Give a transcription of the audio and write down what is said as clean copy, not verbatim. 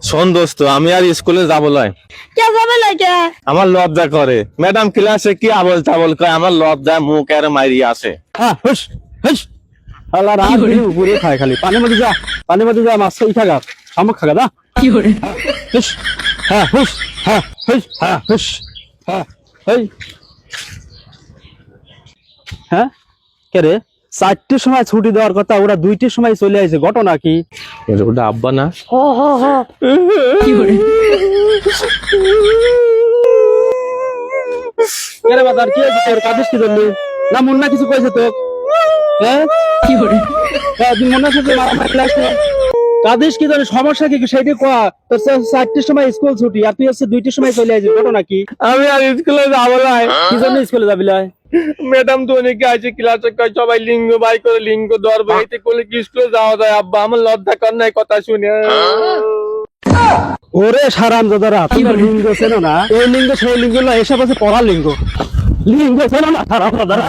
শোন দোস্ত, আমি আর স্কুলে যাবো লয়। কে যাবে লাগে? আমার লজ্জা করে, ম্যাডাম ক্লাসে কি আবল তাবল কয়, আমার লজ্জায় মুখ আর মারি আসে। হ্যাঁ হুস হুস আল্লাহ রাত দিন উপরে খায় খালি পানির মধ্যে যা মাছ খাই থাকা শামুক খাগা দা কি করে? হুস হ্যাঁ হুস হ্যাঁ হুস হ্যাঁ হুস হ্যাঁ এই হ্যাঁ কে রে 4টের সময় ছুটি দেওয়ার কথা, ওরা 2টের সময় চলে আসে, ঘটনা কি? ওটা আব্বা না? কি করে? কে রে বাজার কি হয়েছে তোর? কাঁদিস কি জন্য? না মুন্না কিছু কইছে তোক? হ্যাঁ কি করে? হ্যাঁ তুই মনে আছে মারামারি ক্লাস না? কাঁদিস কি জন্য? সমস্যা কি সেইটা কয়া। তোর 4টের সময় স্কুল ছুটি আর তুই হচ্ছে 2টের সময় চলে আসিস, ঘটনা কি? আমি আর স্কুলে যাবো লয়। কি জন্য স্কুলে যাবি লয়? ম্যাডাম তো অনেকে আছে ক্লাসে কয় সবাই লিঙ্গ বাই করে লিঙ্গ ধরবো, এতে করলে কি স্কুলে যাওয়া যায় আব্বা? আমার লজ্জা কর নাই কথা শুনে। ওরে সারাম দাদারা, তুমি লিঙ্গ চেনো না? এই লিঙ্গ সেই লিঙ্গ না, এসব আছে পড়ার লিঙ্গ। লিঙ্গ চেনো না সারাম দাদারা?